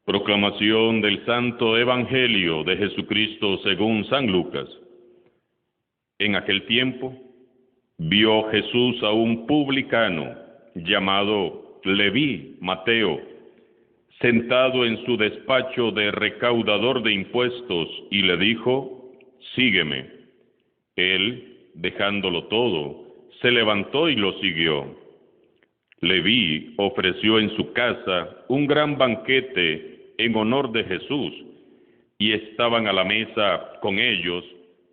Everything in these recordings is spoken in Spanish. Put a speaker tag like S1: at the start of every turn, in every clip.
S1: Proclamación del Santo Evangelio de Jesucristo según San Lucas. En aquel tiempo, vio Jesús a un publicano llamado Leví, Mateo, sentado en su despacho de recaudador de impuestos, y le dijo: sígueme. Él, dejándolo todo, se levantó y lo siguió. Leví ofreció en su casa un gran banquete en honor de Jesús, y estaban a la mesa con ellos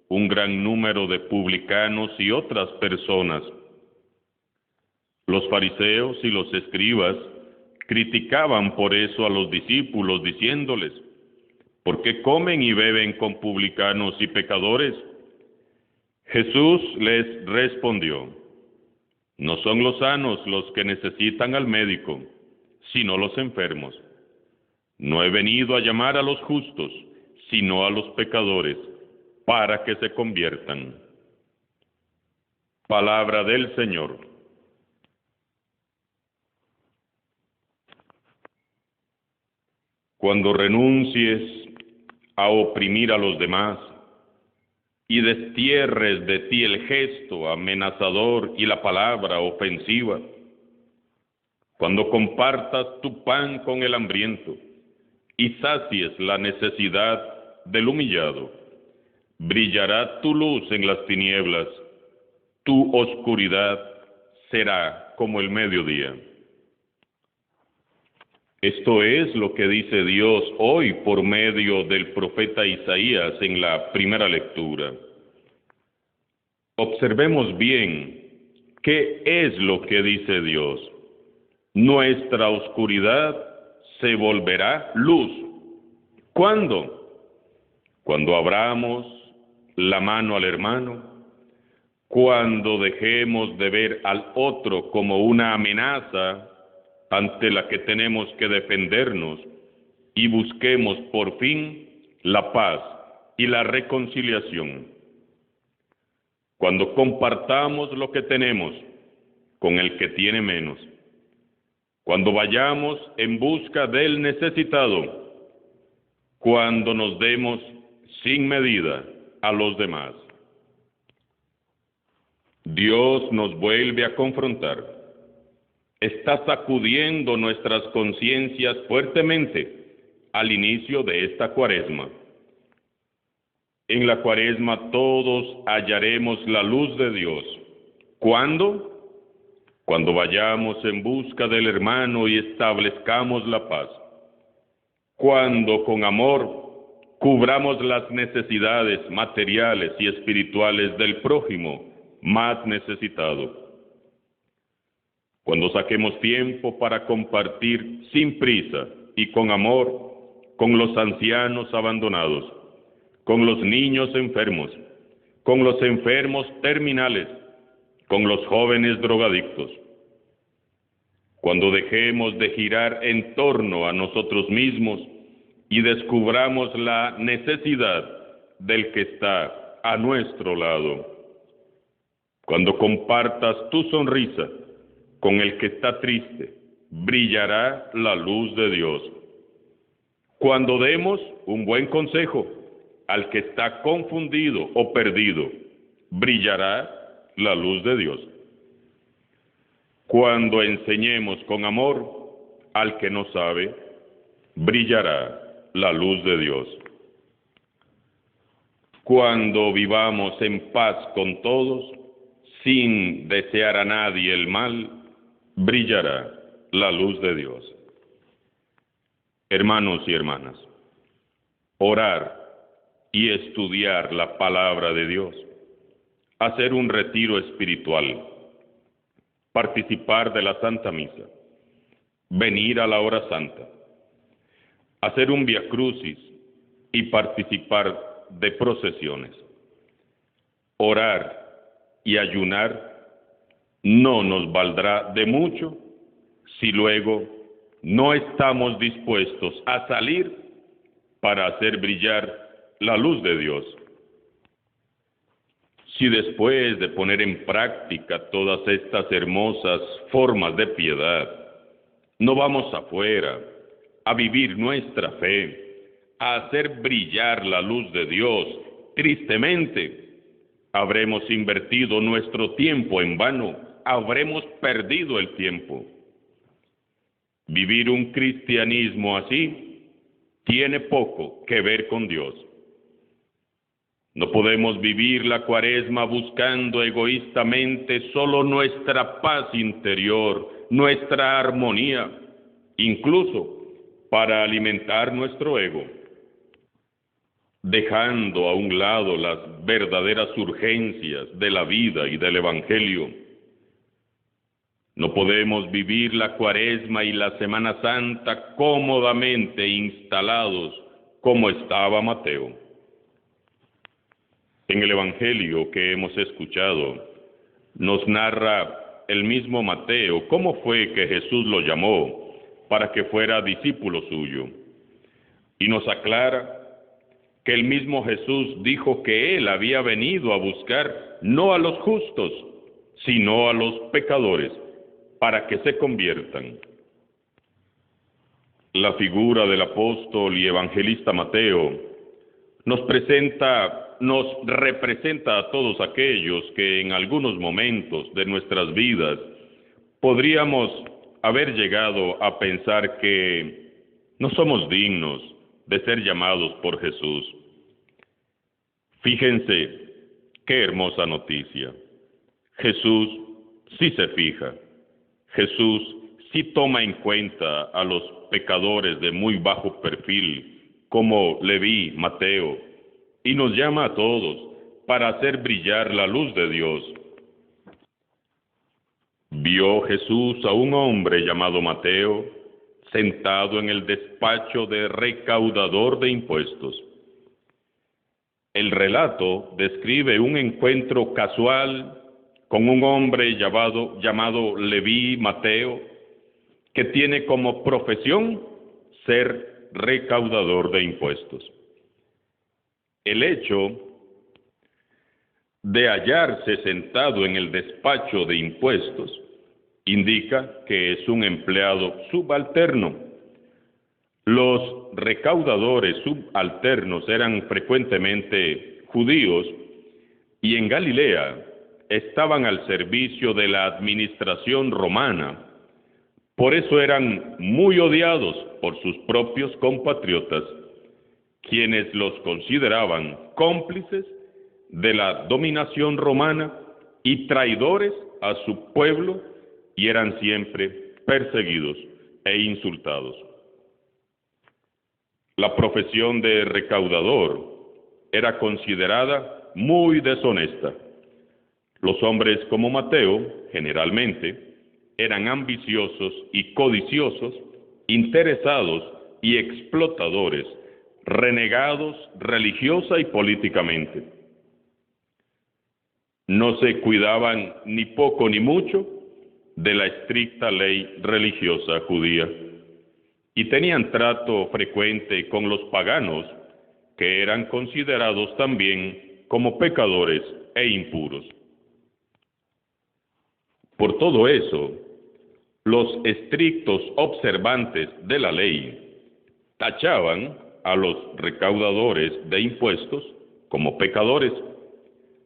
S1: un gran número de publicanos y otras personas. Los fariseos y los escribas criticaban por eso a los discípulos, diciéndoles: ¿por qué comen y beben con publicanos y pecadores? Jesús les respondió: no son los sanos los que necesitan al médico, sino los enfermos. No he venido a llamar a los justos, sino a los pecadores, para que se conviertan. Palabra del Señor. Cuando renuncies a oprimir a los demás y destierres de ti el gesto amenazador y la palabra ofensiva, cuando compartas tu pan con el hambriento y sacies la necesidad del humillado, brillará tu luz en las tinieblas, tu oscuridad será como el mediodía. Esto es lo que dice Dios hoy por medio del profeta Isaías en la primera lectura. Observemos bien qué es lo que dice Dios. Nuestra oscuridad se volverá luz. ¿Cuándo? Cuando abramos la mano al hermano, cuando dejemos de ver al otro como una amenaza ante la que tenemos que defendernos y busquemos por fin la paz y la reconciliación. Cuando compartamos lo que tenemos con el que tiene menos. Cuando vayamos en busca del necesitado. Cuando nos demos sin medida a los demás. Dios nos vuelve a confrontar. Está sacudiendo nuestras conciencias fuertemente al inicio de esta Cuaresma. En la Cuaresma todos hallaremos la luz de Dios. ¿Cuándo? Cuando vayamos en busca del hermano y establezcamos la paz. Cuando con amor cubramos las necesidades materiales y espirituales del prójimo más necesitado. Cuando saquemos tiempo para compartir sin prisa y con amor con los ancianos abandonados, con los niños enfermos, con los enfermos terminales, con los jóvenes drogadictos. Cuando dejemos de girar en torno a nosotros mismos y descubramos la necesidad del que está a nuestro lado. Cuando compartas tu sonrisa con el que está triste, brillará la luz de Dios. Cuando demos un buen consejo al que está confundido o perdido, brillará la luz de Dios. Cuando enseñemos con amor al que no sabe, brillará la luz de Dios. Cuando vivamos en paz con todos, sin desear a nadie el mal, brillará la luz de Dios. Hermanos y hermanas, orar y estudiar la palabra de Dios, hacer un retiro espiritual, participar de la Santa Misa, venir a la hora santa, hacer un Vía Crucis y participar de procesiones. Orar y ayunar no nos valdrá de mucho si luego no estamos dispuestos a salir para hacer brillar la luz de Dios. Si después de poner en práctica todas estas hermosas formas de piedad, no vamos afuera a vivir nuestra fe, a hacer brillar la luz de Dios, tristemente, habremos invertido nuestro tiempo en vano, habremos perdido el tiempo. Vivir un cristianismo así tiene poco que ver con Dios. No podemos vivir la Cuaresma buscando egoístamente solo nuestra paz interior, nuestra armonía, incluso para alimentar nuestro ego, dejando a un lado las verdaderas urgencias de la vida y del Evangelio. No podemos vivir la Cuaresma y la Semana Santa cómodamente instalados como estaba Mateo. En el Evangelio que hemos escuchado, nos narra el mismo Mateo cómo fue que Jesús lo llamó para que fuera discípulo suyo. Y nos aclara que el mismo Jesús dijo que Él había venido a buscar no a los justos, sino a los pecadores, para que se conviertan. La figura del apóstol y evangelista Mateo nos representa a todos aquellos que en algunos momentos de nuestras vidas podríamos haber llegado a pensar que no somos dignos de ser llamados por Jesús. Fíjense qué hermosa noticia. Jesús sí se fija. Jesús sí toma en cuenta a los pecadores de muy bajo perfil, como Leví, Mateo, y nos llama a todos para hacer brillar la luz de Dios. Vio Jesús a un hombre llamado Mateo sentado en el despacho de recaudador de impuestos. El relato describe un encuentro casual con un hombre llamado Leví, Mateo, que tiene como profesión ser recaudador de impuestos. El hecho de hallarse sentado en el despacho de impuestos indica que es un empleado subalterno. Los recaudadores subalternos eran frecuentemente judíos y en Galilea estaban al servicio de la administración romana. Por eso eran muy odiados por sus propios compatriotas, quienes los consideraban cómplices de la dominación romana y traidores a su pueblo, y eran siempre perseguidos e insultados. La profesión de recaudador era considerada muy deshonesta. Los hombres como Mateo, generalmente, eran ambiciosos y codiciosos, interesados y explotadores, renegados religiosa y políticamente. No se cuidaban ni poco ni mucho de la estricta ley religiosa judía y tenían trato frecuente con los paganos, que eran considerados también como pecadores e impuros. Por todo eso, los estrictos observantes de la ley tachaban a los recaudadores de impuestos como pecadores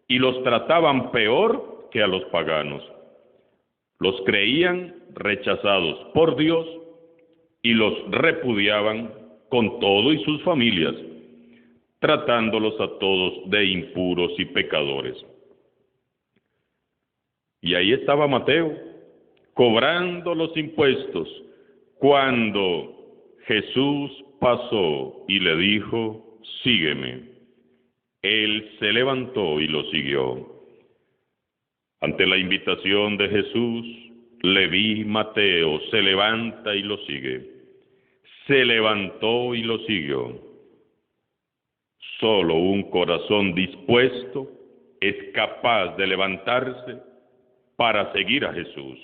S1: y los trataban peor que a los paganos. Los creían rechazados por Dios y los repudiaban con todo y sus familias, tratándolos a todos de impuros y pecadores. Y ahí estaba Mateo, cobrando los impuestos, cuando Jesús pasó y le dijo, sígueme. Él se levantó y lo siguió. Ante la invitación de Jesús, Leví, Mateo, se levanta y lo sigue. Se levantó y lo siguió. Solo un corazón dispuesto es capaz de levantarse para seguir a Jesús.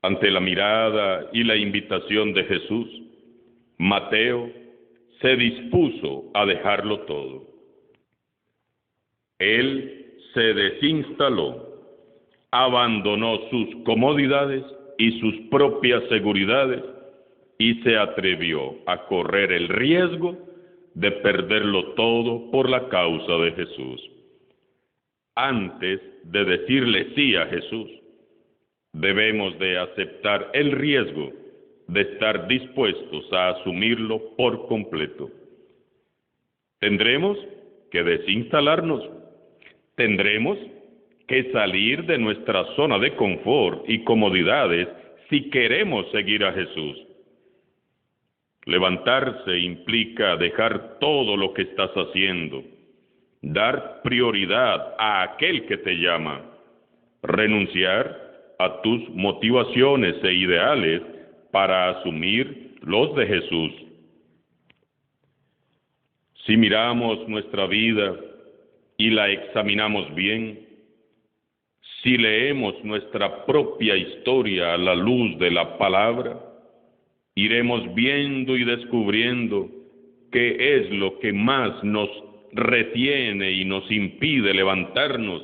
S1: Ante la mirada y la invitación de Jesús, Mateo se dispuso a dejarlo todo. Él se desinstaló, abandonó sus comodidades y sus propias seguridades y se atrevió a correr el riesgo de perderlo todo por la causa de Jesús. Antes de decirle sí a Jesús, debemos de aceptar el riesgo de estar dispuestos a asumirlo por completo. Tendremos que desinstalarnos, tendremos que salir de nuestra zona de confort y comodidades si queremos seguir a Jesús. Levantarse implica dejar todo lo que estás haciendo, dar prioridad a aquel que te llama, renunciar a tus motivaciones e ideales para asumir los de Jesús. Si miramos nuestra vida y la examinamos bien, si leemos nuestra propia historia a la luz de la palabra, iremos viendo y descubriendo qué es lo que más nos retiene y nos impide levantarnos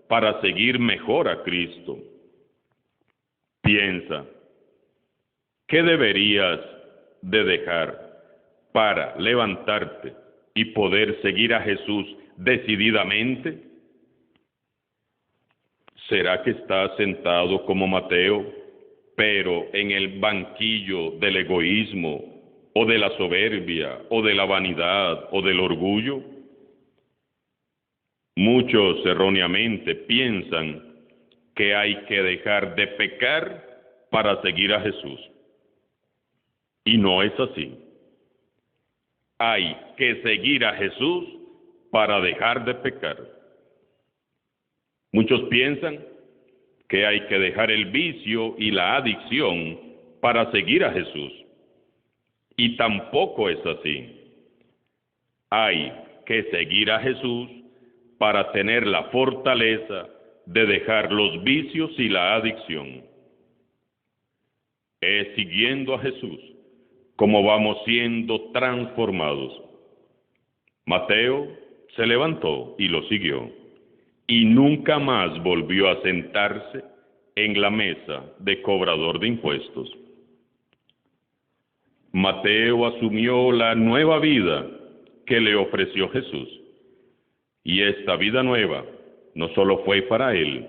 S1: para seguir mejor a Cristo. Piensa, ¿qué deberías de dejar para levantarte y poder seguir a Jesús decididamente? ¿Será que estás sentado como Mateo, pero en el banquillo del egoísmo, o de la soberbia, o de la vanidad, o del orgullo? Muchos erróneamente piensan que hay que dejar de pecar para seguir a Jesús. Y no es así. Hay que seguir a Jesús para dejar de pecar. Muchos piensan que hay que dejar el vicio y la adicción para seguir a Jesús. Y tampoco es así. Hay que seguir a Jesús para tener la fortaleza de dejar los vicios y la adicción. Es siguiendo a Jesús como vamos siendo transformados. Mateo se levantó y lo siguió, y nunca más volvió a sentarse en la mesa de cobrador de impuestos. Mateo asumió la nueva vida que le ofreció Jesús, y esta vida nueva no solo fue para él,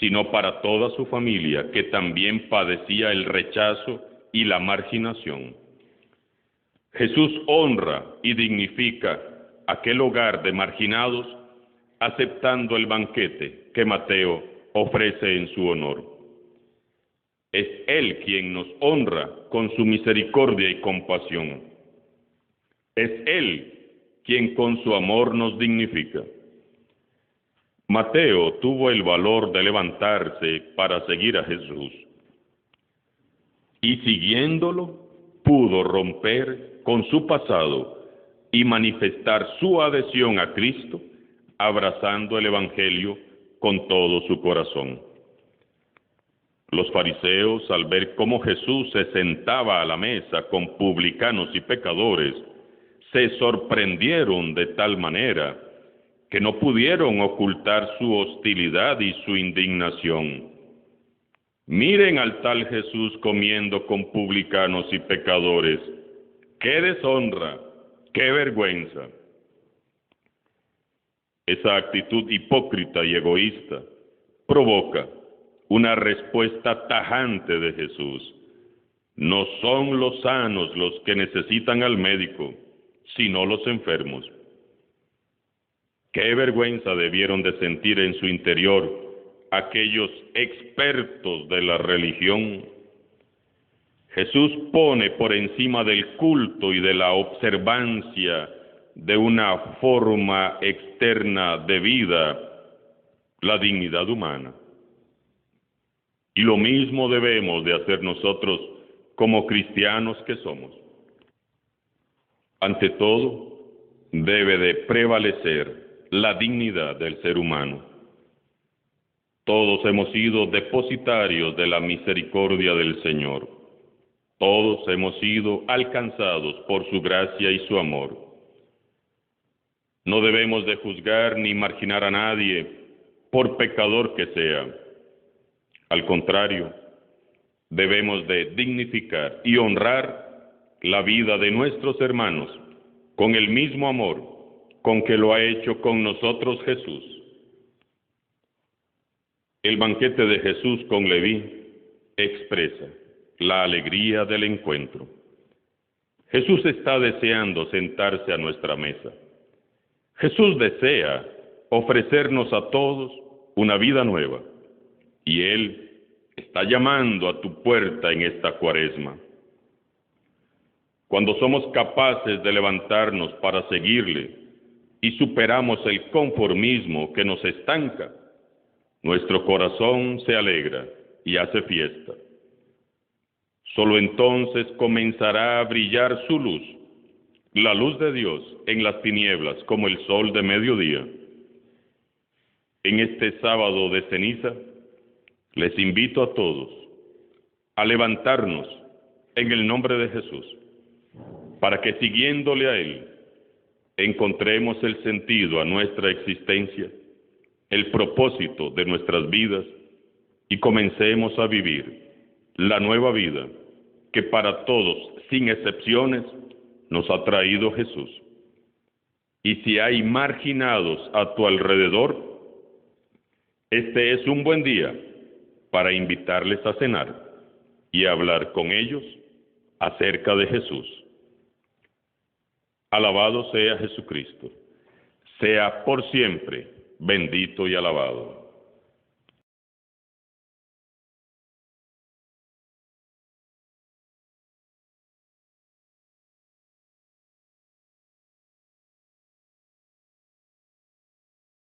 S1: sino para toda su familia, que también padecía el rechazo y la marginación. Jesús honra y dignifica aquel hogar de marginados, aceptando el banquete que Mateo ofrece en su honor. Es Él quien nos honra con su misericordia y compasión. Es Él quien con su amor nos dignifica. Mateo tuvo el valor de levantarse para seguir a Jesús, y siguiéndolo pudo romper con su pasado y manifestar su adhesión a Cristo, abrazando el Evangelio con todo su corazón. Los fariseos, al ver cómo Jesús se sentaba a la mesa con publicanos y pecadores, se sorprendieron de tal manera que no pudieron ocultar su hostilidad y su indignación. Miren al tal Jesús comiendo con publicanos y pecadores. ¡Qué deshonra! ¡Qué vergüenza! Esa actitud hipócrita y egoísta provoca una respuesta tajante de Jesús. No son los sanos los que necesitan al médico, sino los enfermos. Qué vergüenza debieron de sentir en su interior aquellos expertos de la religión. Jesús pone por encima del culto y de la observancia de una forma externa de vida la dignidad humana. Y lo mismo debemos de hacer nosotros como cristianos que somos. Ante todo, debe de prevalecer la dignidad del ser humano. Todos hemos sido depositarios de la misericordia del Señor. Todos hemos sido alcanzados por su gracia y su amor. No debemos de juzgar ni marginar a nadie, por pecador que sea. Al contrario, debemos de dignificar y honrar la vida de nuestros hermanos con el mismo amor con que lo ha hecho con nosotros Jesús. El banquete de Jesús con Leví expresa la alegría del encuentro. Jesús está deseando sentarse a nuestra mesa. Jesús desea ofrecernos a todos una vida nueva, y Él está llamando a tu puerta en esta Cuaresma. Cuando somos capaces de levantarnos para seguirle y superamos el conformismo que nos estanca, nuestro corazón se alegra y hace fiesta. Solo entonces comenzará a brillar su luz, la luz de Dios en las tinieblas como el sol de mediodía. En este sábado de ceniza, les invito a todos a levantarnos en el nombre de Jesús, para que siguiéndole a Él, encontremos el sentido a nuestra existencia, el propósito de nuestras vidas, y comencemos a vivir la nueva vida que para todos, sin excepciones, nos ha traído Jesús. Y si hay marginados a tu alrededor, este es un buen día para invitarles a cenar y hablar con ellos acerca de Jesús. Alabado sea Jesucristo. Sea por siempre bendito y alabado.